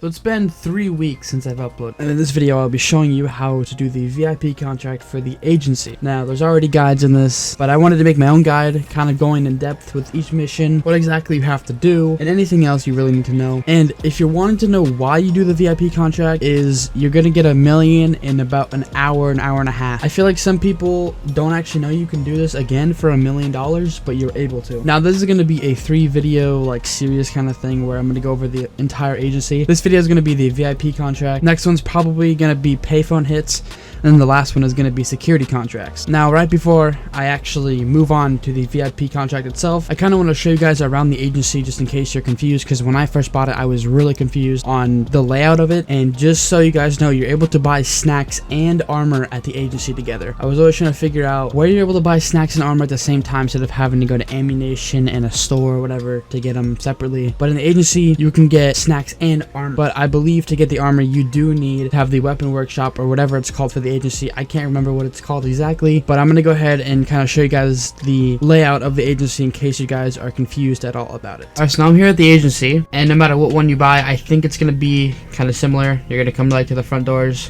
So it's been 3 weeks since I've uploaded, and in this video I'll be showing you how to do the VIP contract for the agency. Now there's already guides in this, but I wanted to make my own guide, kind of going in depth with each mission, what exactly you have to do, and anything else you really need to know. And if you're wanting to know why you do the VIP contract, is you're gonna get $1 million in about an hour and a half. I feel like some people don't actually know you can do this again for $1 million, but you're able to. Now this is gonna be a 3-video like series kind of thing where I'm gonna go over the entire agency. This video is going to be the VIP contract. Next one's probably going to be payphone hits. And then the last one is going to be security contracts. Now, right before I actually move on to the VIP contract itself, I kind of want to show you guys around the agency just in case you're confused, because when I first bought it, I was really confused on the layout of it. And just so you guys know, you're able to buy snacks and armor at the agency together. I was always trying to figure out where you're able to buy snacks and armor at the same time instead of having to go to ammunition and a store or whatever to get them separately. But in the agency, you can get snacks and armor. But I believe to get the armor, you do need to have the weapon workshop or whatever it's called for the agency. I can't remember what it's called exactly, but I'm gonna go ahead and kind of show you guys the layout of the agency in case you guys are confused at all about it. Alright, so now I'm here at the agency, and no matter what one you buy, I think it's gonna be kind of similar. You're gonna come like to the front doors,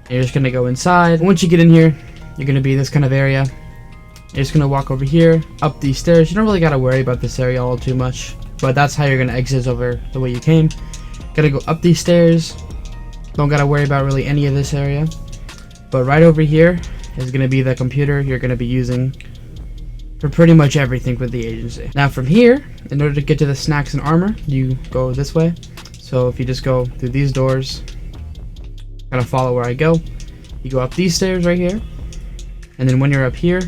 and you're just gonna go inside. Once you get in here, you're gonna be this kind of area. You're just gonna walk over here, up these stairs. You don't really gotta worry about this area all too much, but that's how you're gonna exit over the way you came. Gotta go up these stairs. Don't gotta worry about really any of this area. But right over here is going to be the computer you're going to be using for pretty much everything with the agency. Now from here, in order to get to the snacks and armor, you go this way. So if you just go through these doors, kind of follow where I go, you go up these stairs right here. And then when you're up here,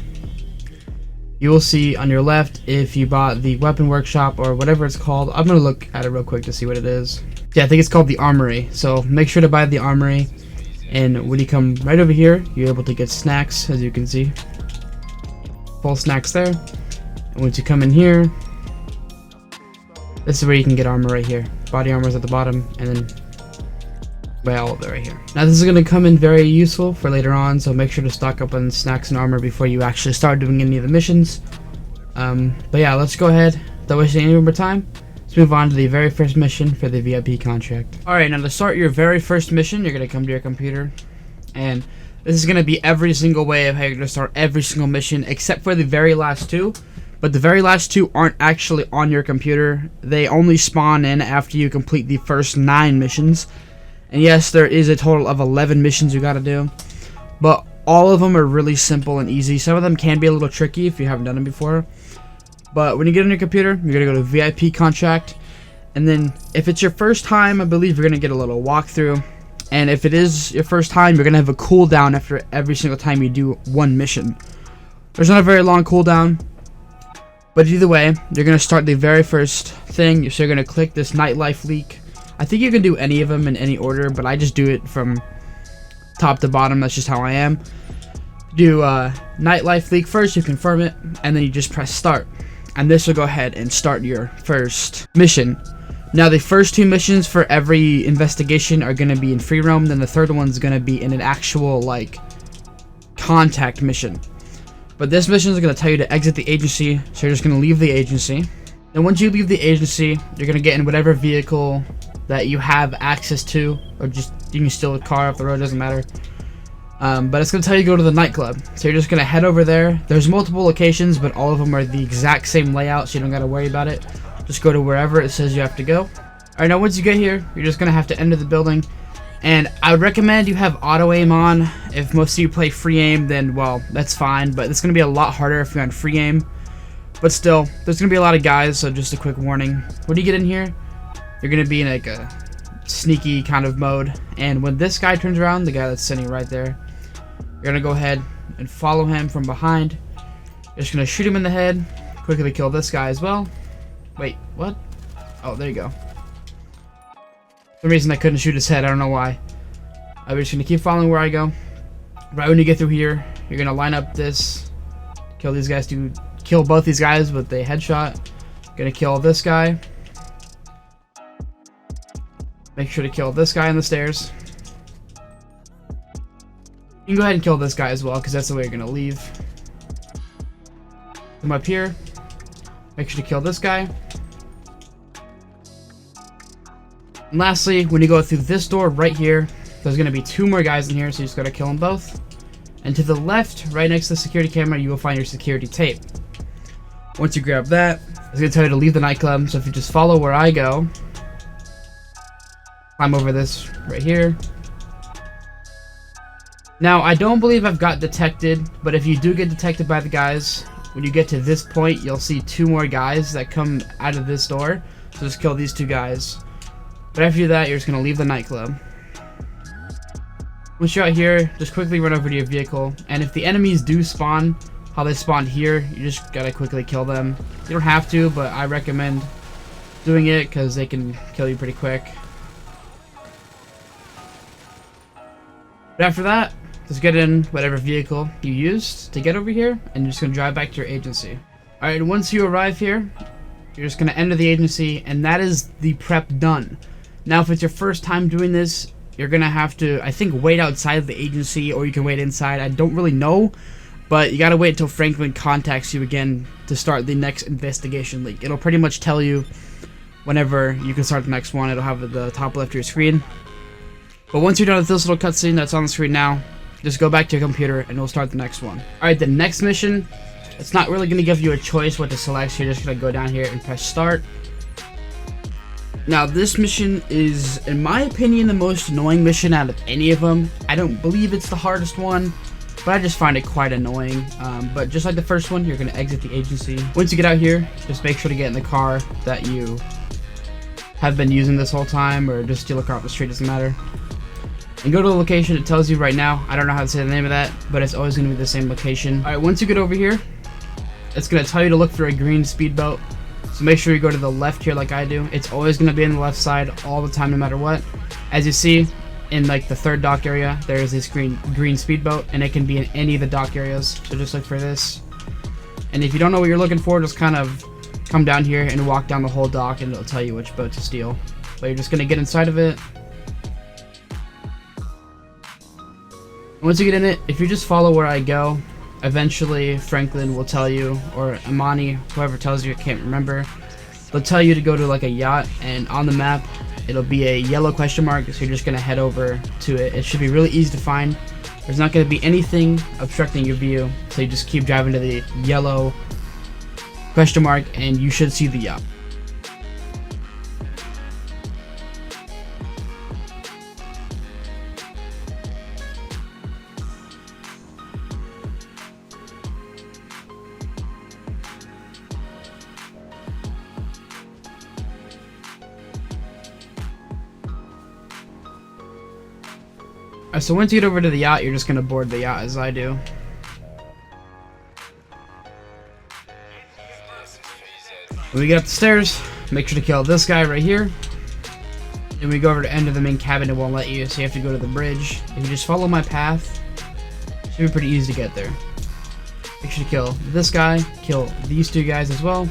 you will see on your left if you bought the weapon workshop or whatever it's called. I'm going to look at it real quick to see what it is. Yeah, I think it's called the armory. So make sure to buy the armory. And when you come right over here, you're able to get snacks, as you can see. Full snacks there. And once you come in here, this is where you can get armor right here. Body armor is at the bottom, and then buy all of it right here. Now this is going to come in very useful for later on, so make sure to stock up on snacks and armor before you actually start doing any of the missions. But yeah, let's go ahead, without wasting any more time. Let's move on to the very first mission for the VIP contract. Alright, now to start your very first mission, you're going to come to your computer. And this is going to be every single way of how you're going to start every single mission, except for the very last two. But the very last two aren't actually on your computer. They only spawn in after you complete the first 9 missions. And yes, there is a total of 11 missions you got to do. But all of them are really simple and easy. Some of them can be a little tricky if you haven't done them before. But when you get on your computer, you're going to go to VIP contract. And then if it's your first time, I believe you're going to get a little walkthrough. And if it is your first time, you're going to have a cooldown after every single time you do one mission. There's not a very long cooldown. But either way, you're going to start the very first thing. So you're going to click this nightlife leak. I think you can do any of them in any order, but I just do it from top to bottom. That's just how I am. Do nightlife leak first, you confirm it, and then you just press start. And this will go ahead and start your first mission. Now the first 2 missions for every investigation are going to be in free roam, then the third one's going to be in an actual like contact mission. But this mission is going to tell you to exit the agency, so you're just going to leave the agency. And once you leave the agency, you're going to get in whatever vehicle that you have access to, or just you can steal a car off the road, doesn't matter. But it's going to tell you to go to the nightclub. So you're just going to head over there. There's multiple locations, but all of them are the exact same layout, so you don't got to worry about it. Just go to wherever it says you have to go. Alright, now once you get here, you're just going to have to enter the building. And I would recommend you have auto aim on. If most of you play free aim, then, well, that's fine. But it's going to be a lot harder if you're on free aim. But still, there's going to be a lot of guys, so just a quick warning. When you get in here, you're going to be in like a sneaky kind of mode. And when this guy turns around, the guy that's sitting right there, you're going to go ahead and follow him from behind. You're just going to shoot him in the head. Quickly kill this guy as well. Wait, what? Oh, there you go. For some reason I couldn't shoot his head. I don't know why. I'm just going to keep following where I go. Right when you get through here, you're going to line up this. Kill these guys. Kill both these guys with a headshot. Going to kill this guy. Make sure to kill this guy on the stairs. You can go ahead and kill this guy as well, because that's the way you're going to leave. Come up here. Make sure to kill this guy. And lastly, when you go through this door right here, there's going to be 2 more guys in here, so you just got to kill them both. And to the left, right next to the security camera, you will find your security tape. Once you grab that, it's going to tell you to leave the nightclub, so if you just follow where I go, climb over this right here. Now, I don't believe I've got detected, but if you do get detected by the guys, when you get to this point, you'll see 2 more guys that come out of this door, so just kill these 2 guys. But after that, you're just going to leave the nightclub. Once you're out here, just quickly run over to your vehicle, and if the enemies do spawn, how they spawned here, you just gotta quickly kill them. You don't have to, but I recommend doing it because they can kill you pretty quick. But after that, just get in whatever vehicle you used to get over here, and you're just gonna drive back to your agency. Alright, once you arrive here, you're just gonna enter the agency, and that is the prep done. Now, if it's your first time doing this, you're gonna have to, I think, wait outside the agency, or you can wait inside. I don't really know. But you gotta wait until Franklin contacts you again to start the next investigation leak. It'll pretty much tell you whenever you can start the next one. It'll have the top left of your screen. But once you're done with this little cutscene that's on the screen now, just go back to your computer and we'll start the next one. Alright, the next mission, it's not really gonna give you a choice what to select, so you're just gonna go down here and press start. Now, this mission is, in my opinion, the most annoying mission out of any of them. I don't believe it's the hardest one, but I just find it quite annoying. But just like the first one, you're going to exit the agency. Once you get out here, just make sure to get in the car that you have been using this whole time, or just steal a car off the street, doesn't matter. And go to the location it tells you right now. I don't know how to say the name of that, but it's always going to be the same location. Alright, once you get over here, it's going to tell you to look for a green speedboat. So make sure you go to the left here like I do. It's always going to be on the left side all the time, no matter what. As you see, in like the 3rd dock area, there is this green speedboat, and it can be in any of the dock areas. So just look for this. And if you don't know what you're looking for, just kind of come down here and walk down the whole dock, and it'll tell you which boat to steal. But you're just gonna get inside of it. Once you get in it, if you just follow where I go, eventually Franklin will tell you, or Amani, whoever tells you, I can't remember, they'll tell you to go to like a yacht, and on the map it'll be a yellow question mark, so you're just going to head over to it. It should be really easy to find. There's not going to be anything obstructing your view, so you just keep driving to the yellow question mark and you should see the yacht. So once you get over to the yacht, you're just going to board the yacht as I do. When we get up the stairs, make sure to kill this guy right here. Then we go over to enter the main cabin, it won't let you, so you have to go to the bridge. If you just follow my path, it should be pretty easy to get there. Make sure to kill this guy, kill these 2 guys as well.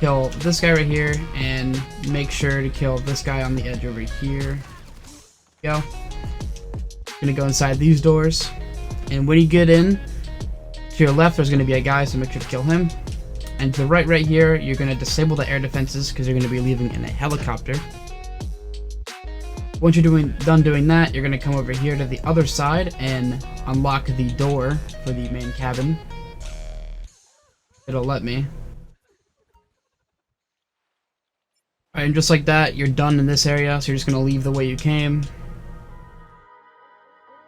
Kill this guy right here, and make sure to kill this guy on the edge over here. Go. Gonna go inside these doors, and when you get in, to your left there's gonna be a guy, so make sure to kill him. And to the right here, you're gonna disable the air defenses because you're gonna be leaving in a helicopter. Once you're done doing that, you're gonna come over here to the other side and unlock the door for the main cabin. It'll let me. Alright, and just like that, you're done in this area, so you're just gonna leave the way you came.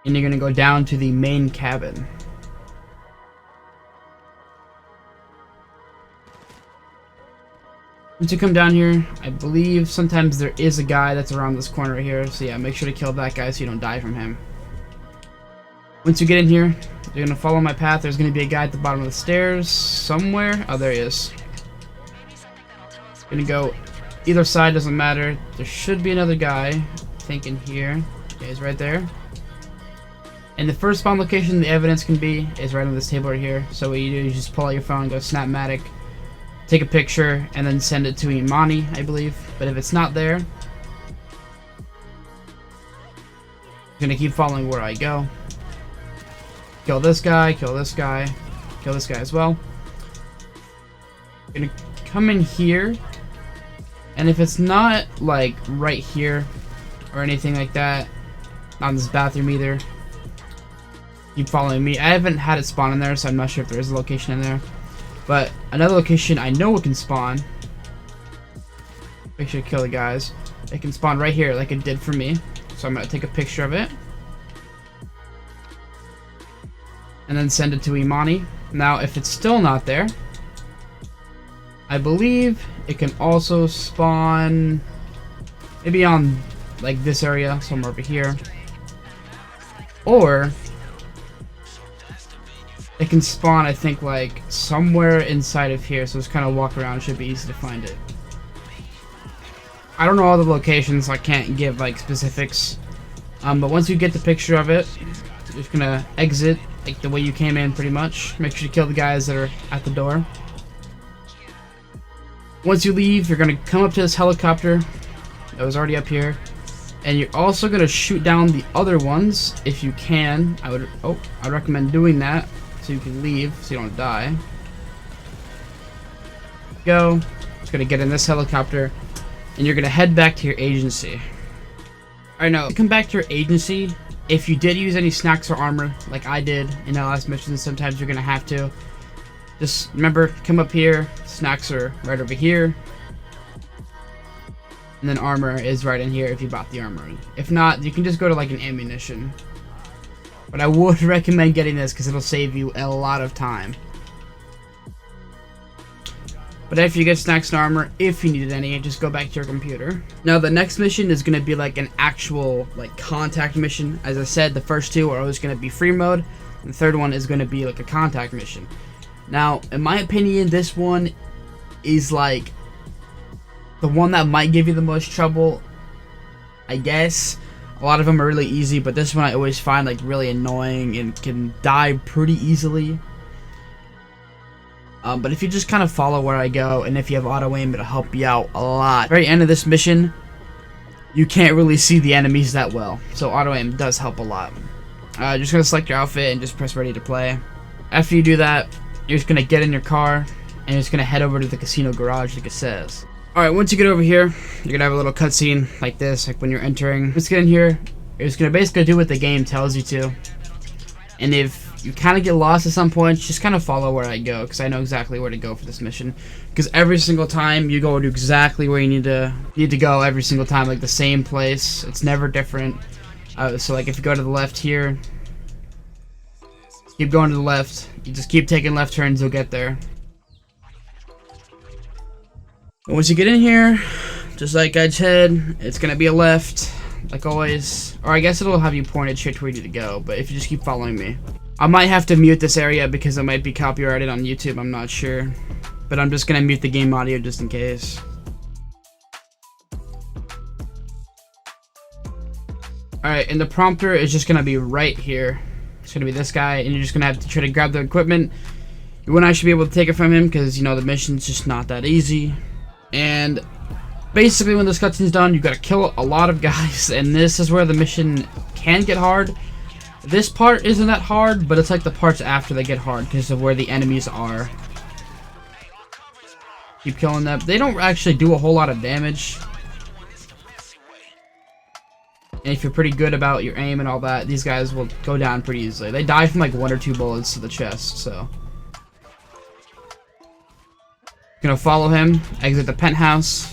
And you're gonna go down to the main cabin. Once you come down here, I believe sometimes there is a guy that's around this corner right here, so yeah, make sure to kill that guy so you don't die from him. Once you get in here, you're gonna follow my path. There's gonna be a guy at the bottom of the stairs somewhere. Oh, there he is. Gonna go either side, doesn't matter. There should be another guy, I think, in here. Okay, he's right there. And the first spawn location the evidence can be is right on this table right here. So what you do is just pull out your phone, go Snapmatic, take a picture, and then send it to Imani, I believe. But if it's not there, I'm gonna keep following where I go. Kill this guy, kill this guy, kill this guy as well. I'm gonna come in here, And if it's not like right here or anything like that, not in this bathroom either, keep following me. I haven't had it spawn in there, so I'm not sure if there is a location in there. But another location I know it can spawn. Make sure to kill the guys. It can spawn right here like it did for me. So I'm going to take a picture of it. And then send it to Imani. Now if it's still not there, I believe it can also spawn maybe on like this area, somewhere over here. Or it can spawn, I think, like somewhere inside of here, so just kind of walk around. It should be easy to find it. I don't know all the locations, so I can't give like specifics. But once you get the picture of it, you're just gonna exit like the way you came in, pretty much. Make sure to kill the guys that are at the door. Once you leave, you're gonna come up to this helicopter that was already up here, and you're also gonna shoot down the other ones if you can. I'd recommend doing that so you can leave, so you don't die. Go. Just gonna get in this helicopter, and you're gonna head back to your agency. Alright, now come back to your agency. If you did use any snacks or armor, like I did in that last mission, sometimes you're gonna have to. Just remember, come up here. Snacks are right over here, and then armor is right in here if you bought the armor. If not, you can just go to like an ammunition. But I would recommend getting this because it'll save you a lot of time. But after you get snacks and armor, if you needed any, just go back to your computer. Now the next mission is going to be like an actual like contact mission. As I said, the first two are always going to be free mode, and the third one is going to be like a contact mission. Now, in my opinion, this one is like the one that might give you the most trouble, I guess. A lot of them are really easy, but this one I always find like really annoying and can die pretty easily. But if you just kind of follow where I go, and if you have auto aim, it'll help you out a lot. At the very end of this mission, you can't really see the enemies that well, so auto aim does help a lot. Just gonna select your outfit and just press ready to play. After you do that, you're just gonna get in your car and you're just gonna head over to the casino garage like it says. Alright, once you get over here, you're gonna have a little cutscene like this, like when you're entering. Just get in here, you're just gonna basically do what the game tells you to. And if you kind of get lost at some point, just kind of follow where I go, because I know exactly where to go for this mission. Because every single time you go to exactly where you need to go every single time, like the same place. It's never different. So like if you go to the left here, keep going to the left. You just keep taking left turns, you'll get there. And once you get in here, just like I said, it's gonna be a left, like always. Or I guess it'll have you pointed straight to where you need to go, but if you just keep following me. I might have to mute this area because it might be copyrighted on YouTube, I'm not sure. But I'm just gonna mute the game audio just in case. Alright, and the prompter is just gonna be right here. It's gonna be this guy, and you're just gonna have to try to grab the equipment. You wouldn't actually be able to take it from him because, you know, the mission's just not that easy. And basically when this cutscene's done, you gotta kill a lot of guys, and this is where the mission can get hard. This part isn't that hard, but it's like the parts after they get hard because of where the enemies are. Keep killing them. They don't actually do a whole lot of damage. And if you're pretty good about your aim and all that, these guys will go down pretty easily. They die from like 1 or 2 bullets to the chest, so. Gonna follow him, exit the penthouse.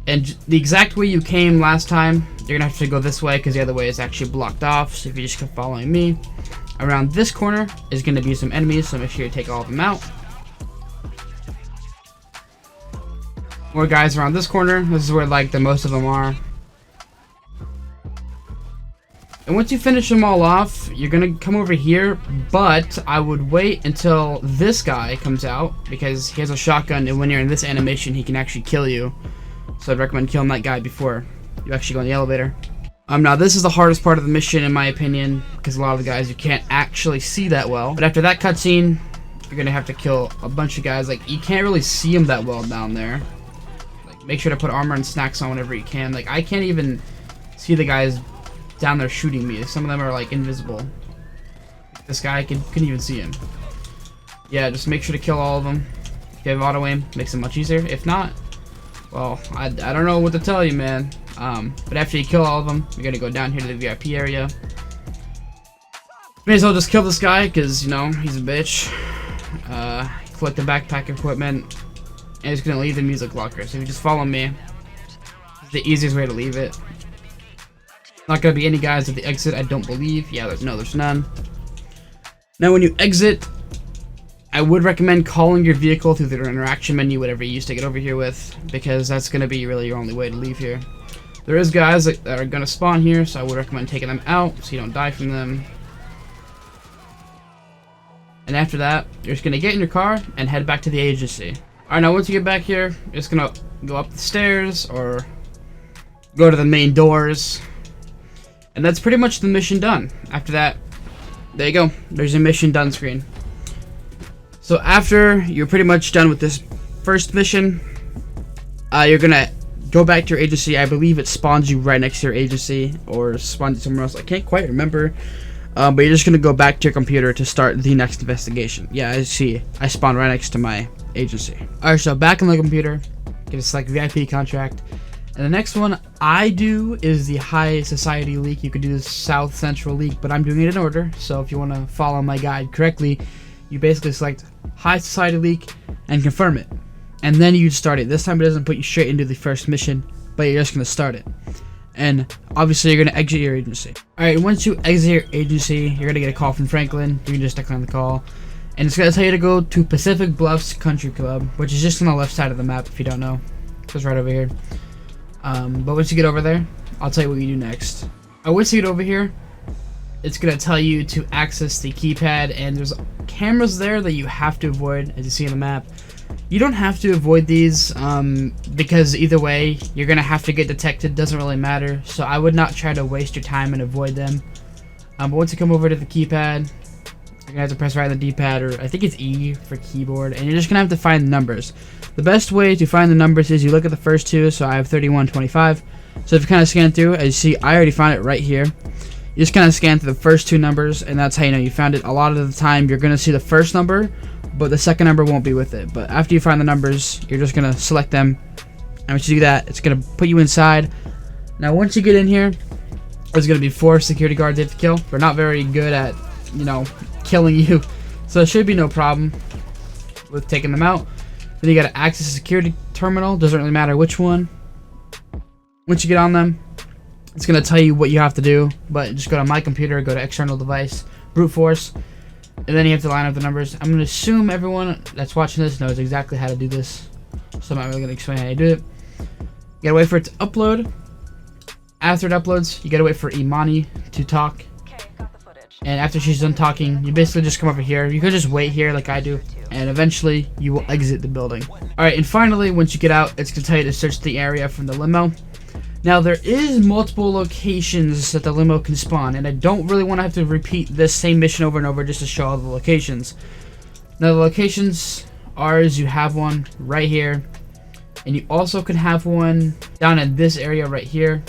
And the exact way you came last time, you're gonna have to go this way because the other way is actually blocked off. So if you just keep following me, around this corner is gonna be some enemies, so make sure you take all of them out. More guys around this corner. This is where like the most of them are. And once you finish them all off, you're gonna come over here, but I would wait until this guy comes out because he has a shotgun, and when you're in this animation, he can actually kill you. So I'd recommend killing that guy before you actually go in the elevator. Now this is the hardest part of the mission in my opinion, because a lot of the guys you can't actually see that well. But after that cutscene, you're gonna have to kill a bunch of guys. Like, you can't really see them that well down there. Like, make sure to put armor and snacks on whenever you can. Like, I can't even see the guys down there shooting me. Some of them are like invisible. This guy, I couldn't even see him. Yeah, just make sure to kill all of them. If you have auto aim, makes it much easier. If not, Well, I don't know what to tell you, man. But after you kill all of them, you're gonna go down here to the VIP area. May as well just kill this guy, because, you know, he's a bitch. Collect the backpack equipment, and he's gonna leave the music locker. So if you just follow me, it's the easiest way to leave it. Not gonna be any guys at the exit, I don't believe. Yeah, there's none. Now, when you exit, I would recommend calling your vehicle through the interaction menu, whatever you use to get over here with, because that's gonna be really your only way to leave here. There is guys that are gonna spawn here, so I would recommend taking them out so you don't die from them. And after that, you're just gonna get in your car and head back to the agency. Alright, now once you get back here, you're just gonna go up the stairs or go to the main doors. And that's pretty much the mission done. After that, there you go. There's a mission done screen. So after you're pretty much done with this first mission, you're gonna go back to your agency. I believe it spawns you right next to your agency or spawns you somewhere else. I can't quite remember. But you're just gonna go back to your computer to start the next investigation. Yeah, I see. I spawned right next to my agency. Alright, so back on the computer, get a select VIP contract. And the next one I do is the High Society leak. You could do the South Central leak, but I'm doing it in order. So if you want to follow my guide correctly, you basically select High Society leak and confirm it. And then you start it. This time it doesn't put you straight into the first mission, but you're just gonna start it. And obviously you're gonna exit your agency. Alright, once you exit your agency, you're gonna get a call from Franklin. You can just decline the call. And it's gonna tell you to go to Pacific Bluffs Country Club, which is just on the left side of the map if you don't know. It's right over here. But once you get over there, I'll tell you what you do next. Once you get over here, it's gonna tell you to access the keypad, and there's cameras there that you have to avoid, as you see on the map. You don't have to avoid these, because either way, you're gonna have to get detected. Doesn't really matter. So I would not try to waste your time and avoid them. But once you come over to the keypad, you're gonna have to press right on the D-pad, or I think it's E for keyboard, and you're just gonna have to find the numbers. The best way to find the numbers is you look at the first two. So I have 3125. So if you kind of scan through, as you see, I already found it right here. You just kind of scan through the first two numbers, and that's how you know you found it. A lot of the time, you're gonna see the first number, but the second number won't be with it. But after you find the numbers, you're just gonna select them, and once you do that, it's gonna put you inside. Now once you get in here, there's gonna be 4 security guards you have to kill. They're not very good at, you know, killing you, so it should be no problem with taking them out. Then you gotta access a security terminal. Doesn't really matter which one. Once you get on them, it's gonna tell you what you have to do, but just go to my computer, go to external device, brute force, and then you have to line up the numbers. I'm gonna assume everyone that's watching this knows exactly how to do this, so I'm not really gonna explain how you do it. You gotta wait for it to upload. After it uploads, you gotta wait for Imani to talk. And after she's done talking, you basically just come over here. You could just wait here like I do, and eventually you will exit the building. Alright, and finally, once you get out, it's gonna tell you to search the area from the limo. Now, there is multiple locations that the limo can spawn, and I don't really want to have to repeat this same mission over and over just to show all the locations. Now, the locations are, as you have one right here, and you also can have one down in this area right here.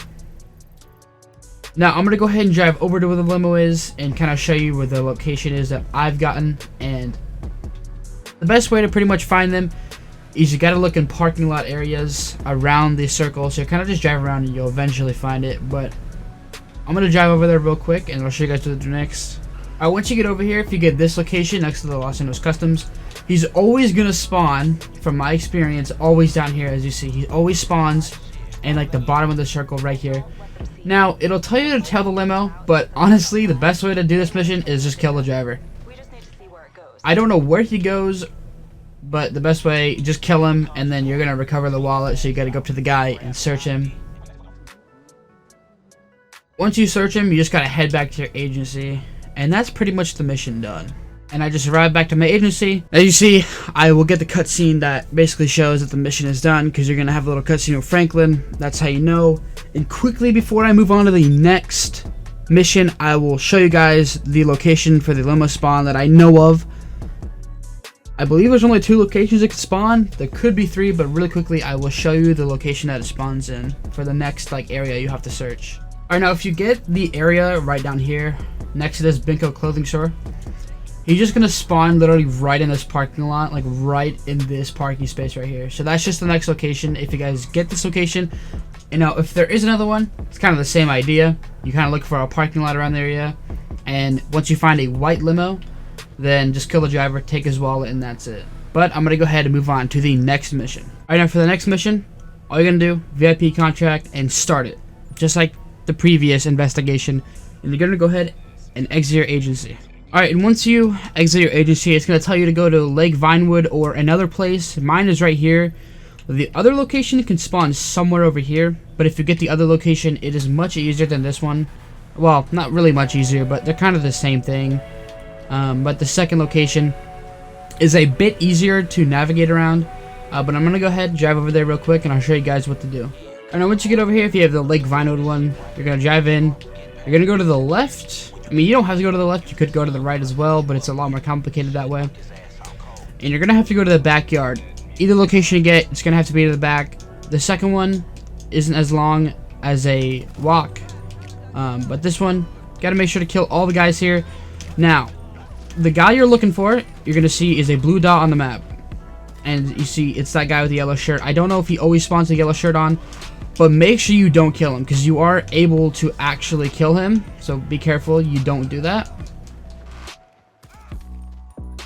Now, I'm going to go ahead and drive over to where the limo is and kind of show you where the location is that I've gotten. And the best way to pretty much find them is you got to look in parking lot areas around the circle. So you kind of just drive around and you'll eventually find it. But I'm going to drive over there real quick and I'll show you guys what to do next. Alright, once you get over here, if you get this location next to the Los Angeles Customs, he's always going to spawn, from my experience, always down here. As you see, he always spawns in like the bottom of the circle right here. Now, it'll tell you to tail the limo, but honestly, the best way to do this mission is just kill the driver. I don't know where he goes, but the best way, just kill him, and then you're going to recover the wallet, so you got to go up to the guy and search him. Once you search him, you just got to head back to your agency, and that's pretty much the mission done. And I just arrived back to my agency. As you see, I will get the cutscene that basically shows that the mission is done, because you're going to have a little cutscene with Franklin. That's how you know. And quickly, before I move on to the next mission, I will show you guys the location for the limo spawn that I know of. I believe there's only 2 locations it can spawn. There could be 3, but really quickly, I will show you the location that it spawns in for the next area you have to search. Alright, now if you get the area right down here, next to this Binko clothing store, He's just gonna spawn literally right in this parking lot, like right in this parking space right here. So that's just the next location. If you guys get this location, you know, if there is another one, it's kind of the same idea. You kind of look for a parking lot around the area, and once you find a white limo, then just kill the driver, take his wallet, and that's it. But I'm gonna go ahead and move on to the next mission. Alright, now for the next mission, all you're gonna do, VIP contract, and start it. Just like the previous investigation. And you're gonna go ahead and exit your agency. Alright, and once you exit your agency, it's gonna tell you to go to Lake Vinewood or another place. Mine is right here. The other location can spawn somewhere over here, but if you get the other location, it is much easier than this one. Well, not really much easier, but they're kind of the same thing. But the second location is a bit easier to navigate around. But I'm gonna go ahead and drive over there real quick, and I'll show you guys what to do. And now once you get over here, if you have the Lake Vinewood one, you're gonna drive in. You're gonna go to the left. I mean, you don't have to go to the left. You could go to the right as well, but it's a lot more complicated that way. And you're gonna have to go to the backyard. Either location you get, it's gonna have to be to the back. The second one isn't as long as a walk, but this one, gotta make sure to kill all the guys here. Now, the guy you're looking for, you're gonna see is a blue dot on the map. And you see, it's that guy with the yellow shirt. I don't know if he always spawns a yellow shirt on, but make sure you don't kill him, because you are able to actually kill him. So be careful you don't do that.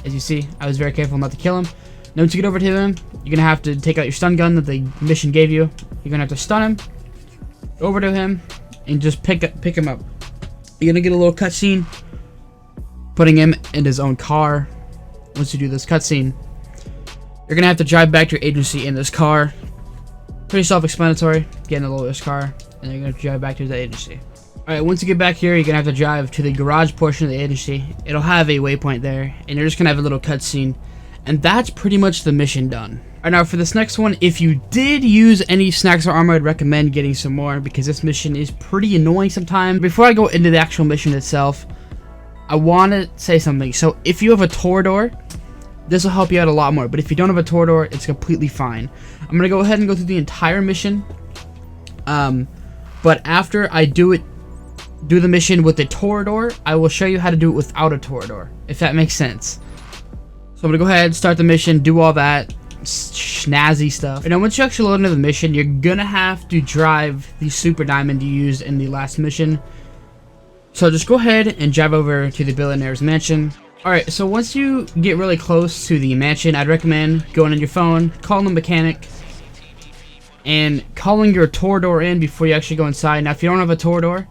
As you see, I was very careful not to kill him. Now once you get over to him, you're gonna have to take out your stun gun that the mission gave you. You're gonna have to stun him, go over to him, and just pick him up. You're gonna get a little cutscene, putting him in his own car. Once you do this cutscene, you're gonna have to drive back to your agency in this car. Pretty self-explanatory. Get in the lowest car, and you're gonna drive back to the agency. Alright, once you get back here, you're gonna have to drive to the garage portion of the agency. It'll have a waypoint there, and you're just gonna have a little cutscene. And that's pretty much the mission done. Alright, now for this next one, if you did use any snacks or armor, I'd recommend getting some more, because this mission is pretty annoying sometimes. Before I go into the actual mission itself, I want to say something. So if you have a Torador, this will help you out a lot more. But if you don't have a Torador, it's completely fine. I'm going to go ahead and go through the entire mission. But after I do the mission with the Torador, I will show you how to do it without a Torador, if that makes sense. So I'm going to go ahead, start the mission, do all that snazzy stuff. And then once you actually load into the mission, you're going to have to drive the super diamond you used in the last mission. So just go ahead and drive over to the billionaire's mansion. Alright, so once you get really close to the mansion, I'd recommend going on your phone, calling the mechanic, and calling your Torador in before you actually go inside. Now, if you don't have a Torador,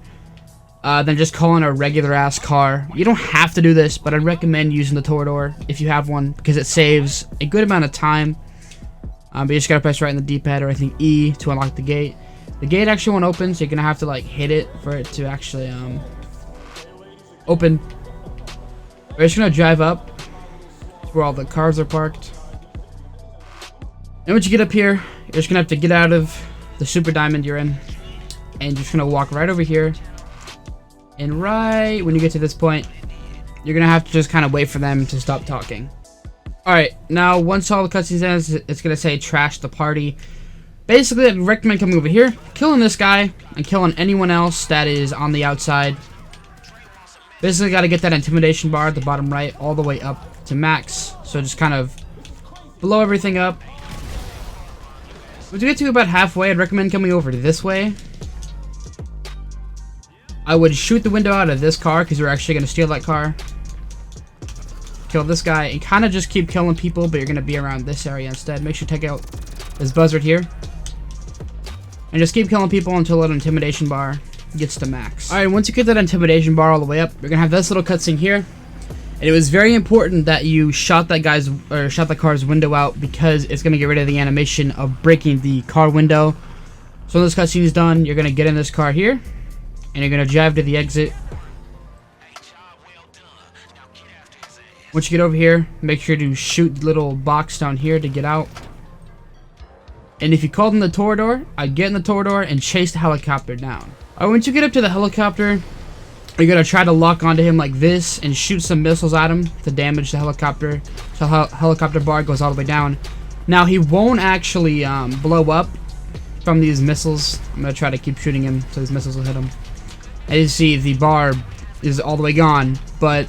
then just call in a regular ass car. You don't have to do this, but I'd recommend using the Torador if you have one, because it saves a good amount of time. But you just gotta press right in the D-pad, or I think E, to unlock the gate. The gate actually won't open, so you're gonna have to like hit it for it to actually open. We're just gonna drive up to where all the cars are parked. And once you get up here, you're just gonna have to get out of the super diamond you're in, and you're just gonna walk right over here. And right when you get to this point, you're gonna have to just kind of wait for them to stop talking. Alright, now once all the cutscenes end, it's gonna say trash the party. Basically, I'd recommend coming over here, killing this guy, and killing anyone else that is on the outside. Basically, gotta get that intimidation bar at the bottom right all the way up to max. So just kind of blow everything up. Once you get to about halfway, I'd recommend coming over this way. I would shoot the window out of this car, because we're actually gonna steal that car. Kill this guy, and kind of just keep killing people, but you're gonna be around this area instead. Make sure to take out this buzzard here. And just keep killing people until that intimidation bar gets to max. Alright, once you get that intimidation bar all the way up, you're gonna have this little cutscene here. And it was very important that you shot that shot the car's window out, because it's gonna get rid of the animation of breaking the car window. So when this cutscene is done, you're gonna get in this car here, and you're gonna drive to the exit. Once you get over here, make sure to shoot the little box down here to get out. And if you called in the Torador, I'd get in the Torador and chase the helicopter down. Alright, once you get up to the helicopter, you're gonna try to lock onto him like this and shoot some missiles at him to damage the helicopter, so the helicopter bar goes all the way down. Now, he won't actually blow up from these missiles. I'm gonna try to keep shooting him so these missiles will hit him. As you see, the bar is all the way gone, but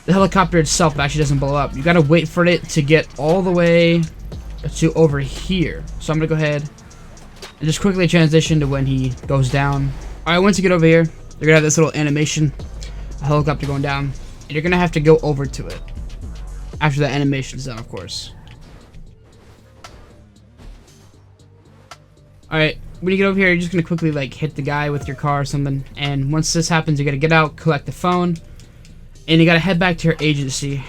the helicopter itself actually doesn't blow up. You gotta wait for it to get all the way to over here. So I'm gonna go ahead and just quickly transition to when he goes down. Alright, once you get over here, you're gonna have this little animation, a helicopter going down, and you're gonna have to go over to it after the animation's done, of course. Alright, when you get over here, you're just gonna quickly like hit the guy with your car or something, and once this happens, you gotta get out, collect the phone, and you gotta head back to your agency.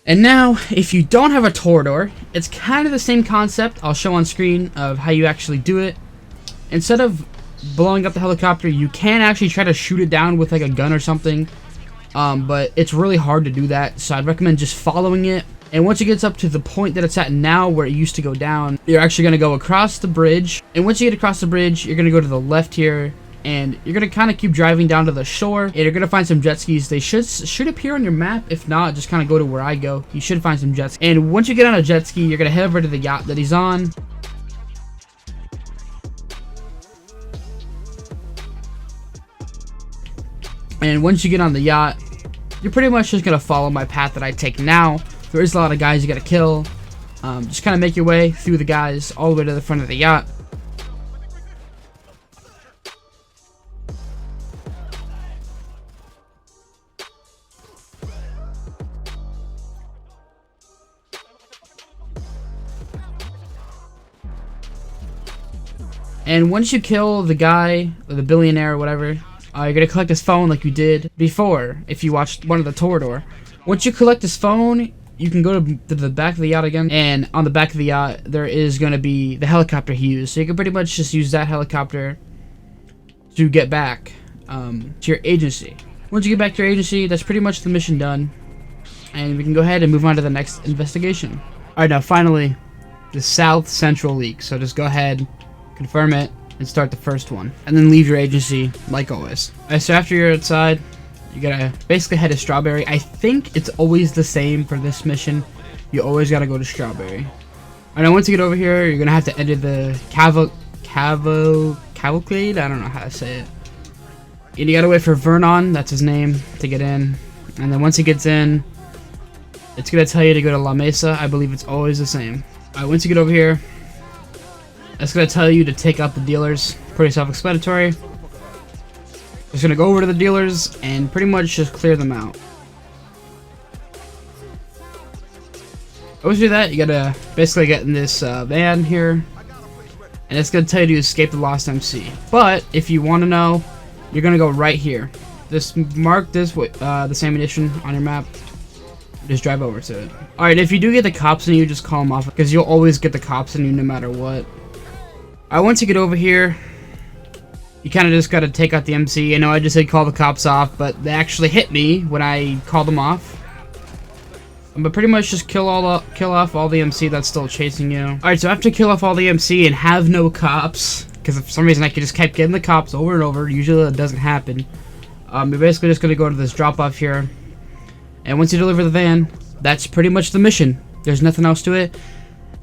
And now, if you don't have a Torador, it's kind of the same concept I'll show on screen of how you actually do it. Instead of blowing up the helicopter, you can actually try to shoot it down with like a gun or something, but it's really hard to do that, so I'd recommend just following it. And once it gets up to the point that it's at now where it used to go down, you're actually going to go across the bridge, and once you get across the bridge, you're going to go to the left here, and you're going to kind of keep driving down to the shore, and you're going to find some jet skis. They should appear on your map. If not, just kind of go to where I go. You should find some jet skis. And once you get on a jet ski, you're going to head over to the yacht that he's on. And once you get on the yacht, you're pretty much just going to follow my path that I take now. There is a lot of guys you got to kill. Just kind of make your way through the guys all the way to the front of the yacht. And once you kill the guy, or the billionaire or whatever, you're going to collect his phone like you did before, if you watched one of the Torador. Once you collect his phone, you can go to the back of the yacht again, and on the back of the yacht, there is going to be the helicopter he used. So you can pretty much just use that helicopter to get back to your agency. Once you get back to your agency, that's pretty much the mission done. And we can go ahead and move on to the next investigation. Alright, now finally, the South Central leak. So just go ahead, confirm it, and start the first one. And then leave your agency, like always. Alright, so after you're outside, you gotta basically head to Strawberry. I think it's always the same for this mission. You always gotta go to Strawberry. Alright, now once you get over here, you're gonna have to enter the cavalcade? I don't know how to say it. And you gotta wait for Vernon, that's his name, to get in. And then once he gets in, it's gonna tell you to go to La Mesa. I believe it's always the same. Alright, once you get over here, it's gonna tell you to take out the dealers. Pretty self-explanatory. Just gonna go over to the dealers and pretty much just clear them out. Once you do that, you gotta basically get in this van here, and it's gonna tell you to escape the Lost MC. But if you want to know, you're gonna go right here. Just mark this with the same ammunition on your map. Just drive over to it. Alright, if you do get the cops in you, just call them off, because you'll always get the cops in you no matter what. Alright, once you get over here, you kind of just got to take out the MC. I know I just said call the cops off, but they actually hit me when I called them off. But pretty much just kill off all the MC that's still chasing you. Alright, so after kill off all the MC and have no cops, because for some reason I just kept getting the cops over and over, usually that doesn't happen. You're basically just going to go to this drop off here. And once you deliver the van, that's pretty much the mission. There's nothing else to it.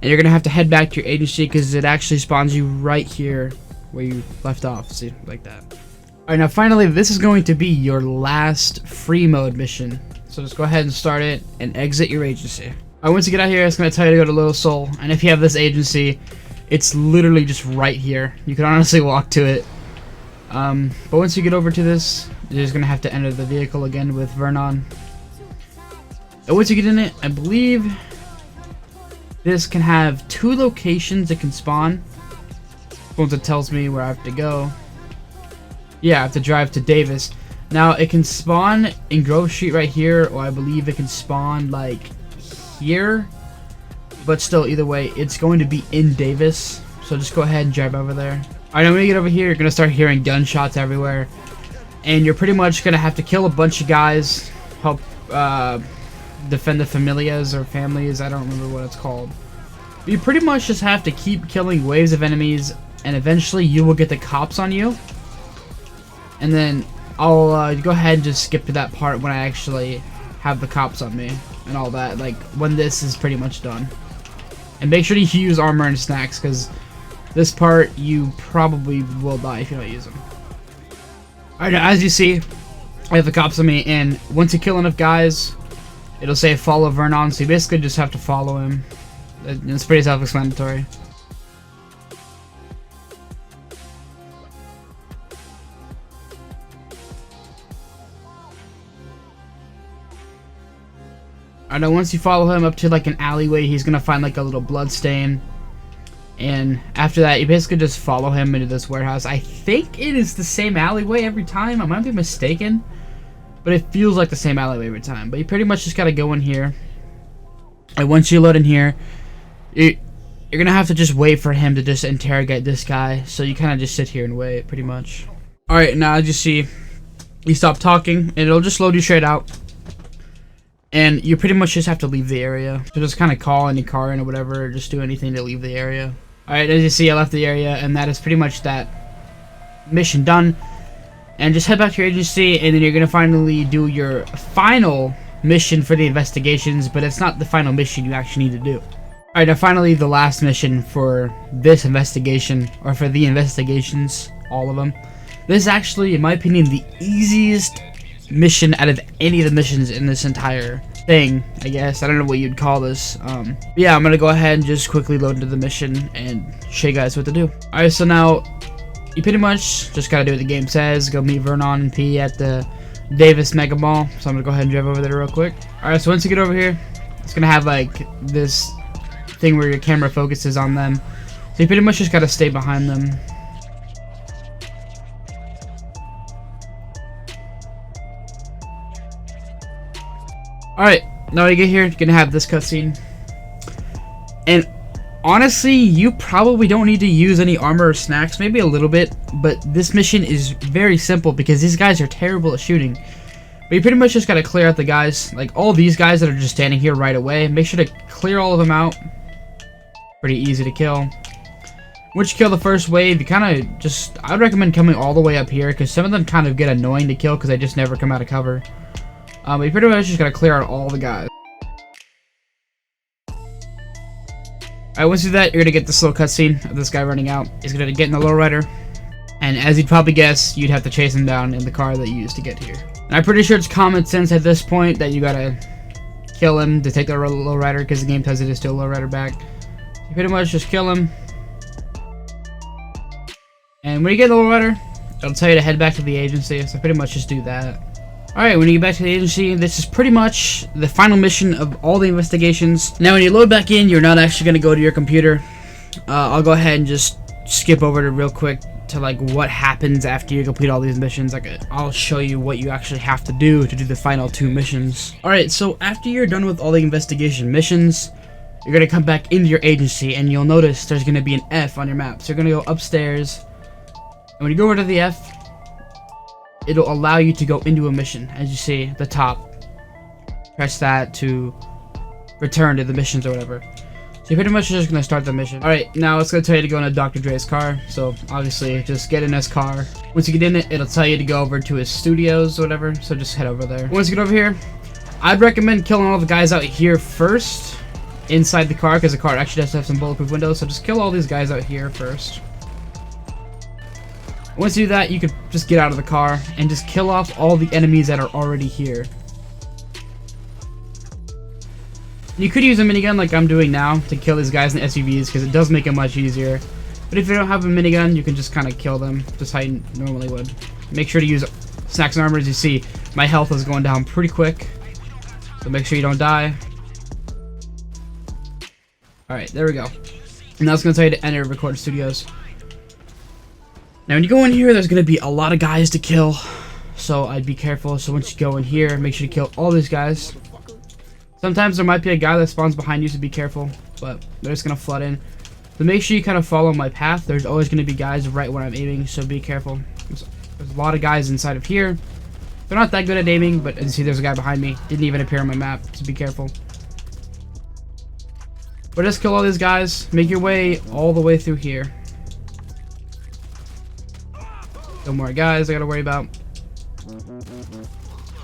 And you're going to have to head back to your agency, because it actually spawns you right here where you left off, see, like that. Alright, now finally, this is going to be your last free mode mission. So just go ahead and start it and exit your agency. Alright, once you get out here, it's going to tell you to go to Little Soul. And if you have this agency, it's literally just right here. You can honestly walk to it. But once you get over to this, you're just going to have to enter the vehicle again with Vernon. And once you get in it, I believe this can have 2 locations it can spawn. Once it tells me where I have to go. Yeah, I have to drive to Davis. Now, it can spawn in Grove Street right here, or I believe it can spawn, like, here. But still, either way, it's going to be in Davis. So just go ahead and drive over there. Alright, now when you get over here, you're going to start hearing gunshots everywhere. And you're pretty much going to have to kill a bunch of guys. Help defend the familias or families. I don't remember what it's called. You pretty much just have to keep killing waves of enemies, and eventually you will get the cops on you. And then I'll go ahead and just skip to that part when I actually have the cops on me and all that, like when this is pretty much done. And make sure to use armor and snacks, because this part you probably will die if you don't use them. Alright, now as you see, I have the cops on me, and once you kill enough guys, it'll say follow Vernon, so you basically just have to follow him. It's pretty self-explanatory. I know once you follow him up to like an alleyway, he's gonna find like a little blood stain. And after that, you basically just follow him into this warehouse. I think it is the same alleyway every time. I might be mistaken, but it feels like the same alleyway every time. But you pretty much just gotta go in here. And once you load in here, you're gonna have to just wait for him to just interrogate this guy. So you kind of just sit here and wait, pretty much. Alright, now as you see, you stop talking, and it'll just load you straight out. And you pretty much just have to leave the area. So just kind of call any car in or whatever, or just do anything to leave the area. Alright, as you see, I left the area, and that is pretty much that mission done. And just head back to your agency, and then you're going to finally do your final mission for the investigations, but it's not the final mission you actually need to do. Alright, now finally the last mission for this investigation, or for the investigations, all of them. This is actually, in my opinion, the easiest mission out of any of the missions in this entire thing, I guess. I don't know what you'd call this. Yeah, I'm gonna go ahead and just quickly load into the mission and show you guys what to do. Alright, so now you pretty much just gotta do what the game says. Go meet Vernon and P at the Davis Mega Mall. So I'm gonna go ahead and drive over there real quick. Alright, so once you get over here, it's gonna have like this thing where your camera focuses on them. So you pretty much just gotta stay behind them. Alright, now you get here, you're gonna have this cutscene. And honestly, you probably don't need to use any armor or snacks, maybe a little bit, but this mission is very simple because these guys are terrible at shooting. But you pretty much just gotta clear out the guys, like all these guys that are just standing here right away. Make sure to clear all of them out. Pretty easy to kill. Once you kill the first wave, you kind of just, I would recommend coming all the way up here because some of them kind of get annoying to kill because they just never come out of cover. But you pretty much just gotta clear out all the guys. Alright, once you do that, you're gonna get this little cutscene of this guy running out. He's gonna get in the lowrider, and as you'd probably guess, you'd have to chase him down in the car that you used to get here. And I'm pretty sure it's common sense at this point that you gotta kill him to take the lowrider because the game tells you to steal lowrider back. You pretty much just kill him, and when you get the lowrider, it'll tell you to head back to the agency. So pretty much just do that. Alright, when you get back to the agency, this is pretty much the final mission of all the investigations. Now when you load back in, you're not actually going to go to your computer. I'll go ahead and just skip over to real quick to like what happens after you complete all these missions. Like I'll show you what you actually have to do the final 2 missions. Alright, so after you're done with all the investigation missions, you're going to come back into your agency and you'll notice there's going to be an F on your map. So you're going to go upstairs, and when you go over to the F, it'll allow you to go into a mission. As you see at the top, press that to return to the missions or whatever. So you're pretty much just gonna start the mission. Alright, now it's gonna tell you to go into Dr. Dre's car. So obviously just get in his car. Once you get in it, it'll tell you to go over to his studios or whatever. So just head over there. Once you get over here, I'd recommend killing all the guys out here first inside the car, because the car actually does have some bulletproof windows. So just kill all these guys out here first. Once you do that, you could just get out of the car and just kill off all the enemies that are already here. You could use a minigun like I'm doing now to kill these guys in SUVs because it does make it much easier. But if you don't have a minigun, you can just kind of kill them just how you normally would. Make sure to use snacks and armor. As you see, my health is going down pretty quick, so make sure you don't die. Alright, there we go. And now it's going to tell you to enter Record Studios. Now when you go in here, there's going to be a lot of guys to kill, so I'd be careful. So once you go in here, make sure to kill all these guys. Sometimes there might be a guy that spawns behind you, so be careful, but they're just going to flood in. So make sure you kind of follow my path. There's always going to be guys right when I'm aiming, so be careful. There's a lot of guys inside of here. They're not that good at aiming, but as you see, there's a guy behind me. Didn't even appear on my map, so be careful. But just kill all these guys. Make your way all the way through here. No more guys I gotta worry about.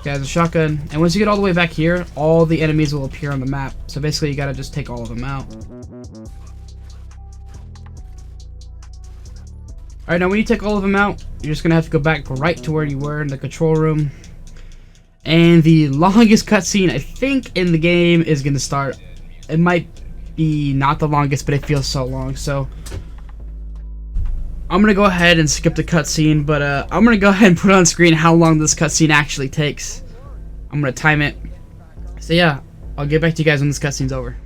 Guys, a shotgun. And once you get all the way back here, all the enemies will appear on the map. So basically, you gotta just take all of them out. Alright, now when you take all of them out, you're just gonna have to go back right to where you were in the control room. And the longest cutscene I think in the game is gonna start. It might be not the longest, but it feels so long. So I'm gonna go ahead and skip the cutscene, but I'm gonna go ahead and put on screen how long this cutscene actually takes. I'm gonna time it. So yeah, I'll get back to you guys when this cutscene's over.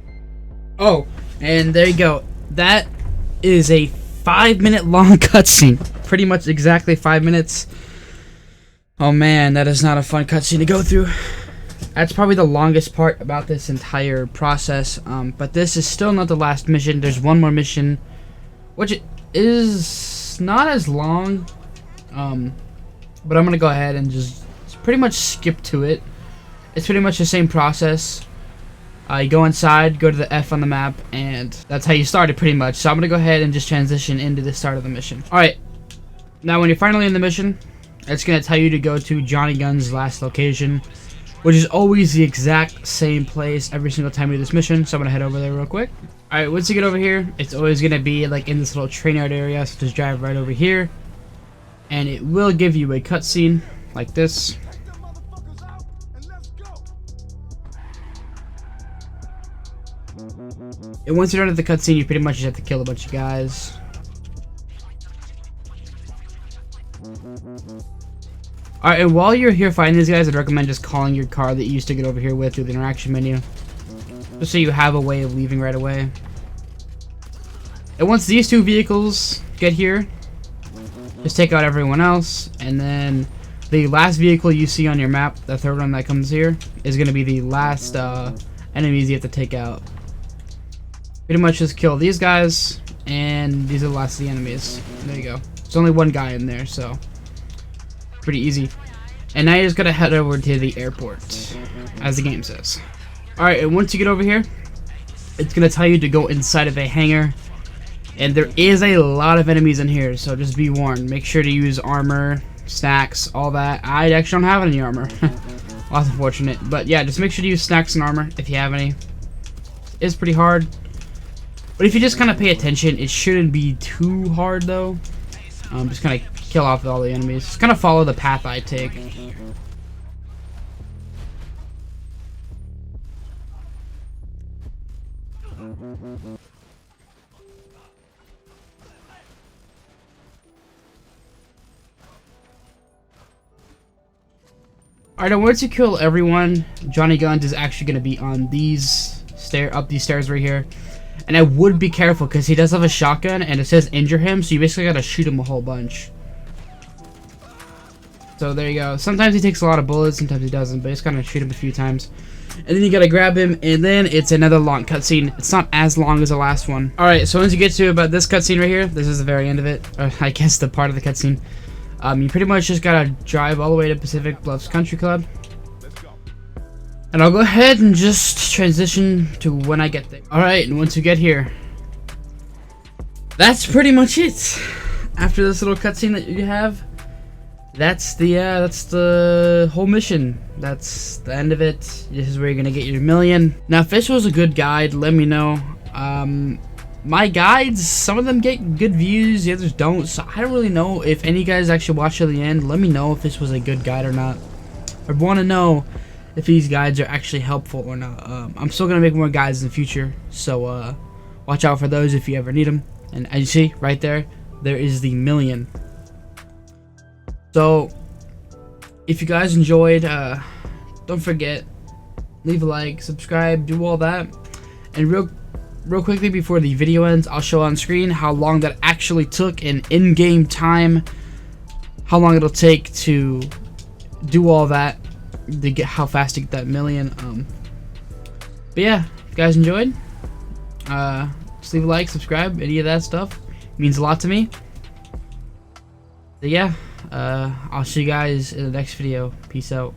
Oh, and there you go. That is a 5-minute long cutscene. Pretty much exactly 5 minutes. Oh man, that is not a fun cutscene to go through. That's probably the longest part about this entire process. But this is still not the last mission. There's one more mission, which is not as long. But I'm gonna go ahead and just pretty much skip to it. It's pretty much the same process. You go inside, go to the F on the map, and that's how you start it pretty much. So I'm gonna go ahead and just transition into the start of the mission. Alright, now when you're finally in the mission, it's gonna tell you to go to Johnny Gun's last location, which is always the exact same place every single time you do this mission. So I'm gonna head over there real quick. Alright, once you get over here, it's always gonna be like in this little train yard area, so just drive right over here. And it will give you a cutscene like this. And once you're done with the cutscene, you pretty much just have to kill a bunch of guys. Alright, and while you're here fighting these guys, I'd recommend just calling your car that you used to get over here with through the interaction menu. Just so you have a way of leaving right away. And once these two vehicles get here, just take out everyone else, and then the last vehicle you see on your map, the third one that comes here, is going to be the last enemies you have to take out. Pretty much just kill these guys, and these are the last of the enemies. There you go. There's only one guy in there, so pretty easy. And now you just gotta head over to the airport, as the game says. Alright, and once you get over here, it's gonna tell you to go inside of a hangar. And there is a lot of enemies in here, so just be warned. Make sure to use armor, snacks, all that. I actually don't have any armor. Well, that's unfortunate. But yeah, just make sure to use snacks and armor if you have any. It's pretty hard. But if you just kind of pay attention, it shouldn't be too hard though. Just kind of kill off all the enemies. Just kind of follow the path I take. Alright, and once you kill everyone, Johnny Guns is actually going to be on these up these stairs right here. And I would be careful because he does have a shotgun and it says injure him, so you basically got to shoot him a whole bunch. So there you go. Sometimes he takes a lot of bullets, sometimes he doesn't, but just kind of shoot him a few times. And then you got to grab him, and then it's another long cutscene. It's not as long as the last one. Alright, so once you get to about this cutscene right here, this is the very end of it. Or I guess the part of the cutscene. You pretty much just got to drive all the way to Pacific Bluffs Country Club. And I'll go ahead and just transition to when I get there. Alright, and once you get here, that's pretty much it. After this little cutscene that you have, that's the whole mission. That's the end of it. This is where you're gonna get your million. Now, if this was a good guide, let me know. My guides, some of them get good views, the others don't. So I don't really know if any guys actually watch to the end. Let me know if this was a good guide or not. I want to know if these guides are actually helpful or not. I'm still gonna make more guides in the future, so watch out for those if you ever need them. And as you see right there, there is the million. So if you guys enjoyed, don't forget, leave a like, subscribe, do all that. And real quickly before the video ends, I'll show on screen how long that actually took in in-game time, how long it'll take to do all that, to get how fast to get that million. But yeah, if you guys enjoyed, just leave a like, subscribe, any of that stuff. It means a lot to me. So yeah, I'll see you guys in the next video. Peace out.